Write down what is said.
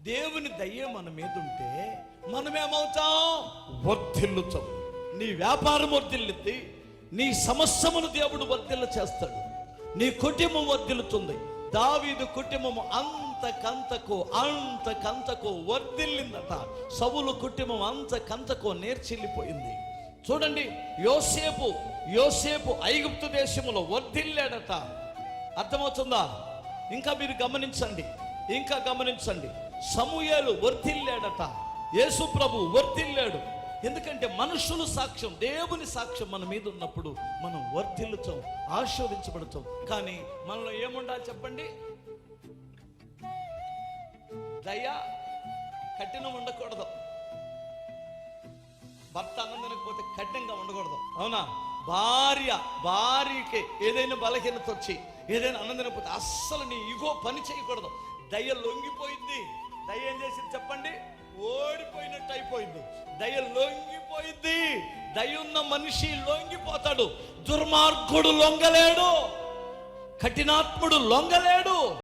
దేవుని దయ్య మన మీద ఉంటే మనమేమవుతాం? వర్ధిల్లుతాం. నీ వ్యాపారం వర్ధిల్లుద్ది, నీ సమస్యమును దేవుడు వర్ధిల్ల చేస్తాడు, నీ కుటుంబం వర్ధిల్లుతుంది. దావీదు కుటుంబము అంతకంతకు వర్ధిల్లిందట. సౌలు కుటుంబం అంతకంతకు నేర్చెల్లిపోయింది. చూడండి, యోసేపు ఐగుప్తు దేశములో వర్ధిల్లాడట. అర్థమవుతుందా? ఇంకా మీరు గమనించండి. సమూయేలు వర్ధిల్లాడట. యేసు ప్రభు వర్ధిల్లాడు. ఎందుకంటే మనుషులు సాక్ష్యం, దేవుని సాక్ష్యం మన మీద ఉన్నప్పుడు మనం వర్ధిల్లుతాం, ఆశీర్వదించబడతాం. కానీ మనలో ఏముండాలి చెప్పండి? దయ, కఠినం ఉండకూడదు. భర్త అన్నం తినకపోతే కఠినంగా ఉండకూడదు, అవునా? భార్యకి ఏదైనా బలహీనత వచ్చి ఏదైనా అన్నం తినకపోతే అస్సలు నీ ఇగో పని చేయకూడదు. దయ లొంగిపోయింది. దయ ఏం చేసింది చెప్పండి? ఓడిపోయినట్టు అయిపోయింది. దయ లొంగిపోయింది. దయ ఉన్న మనిషి లొంగిపోతాడు. దుర్మార్గుడు లొంగలేడు, కఠినాత్ముడు లొంగలేడు.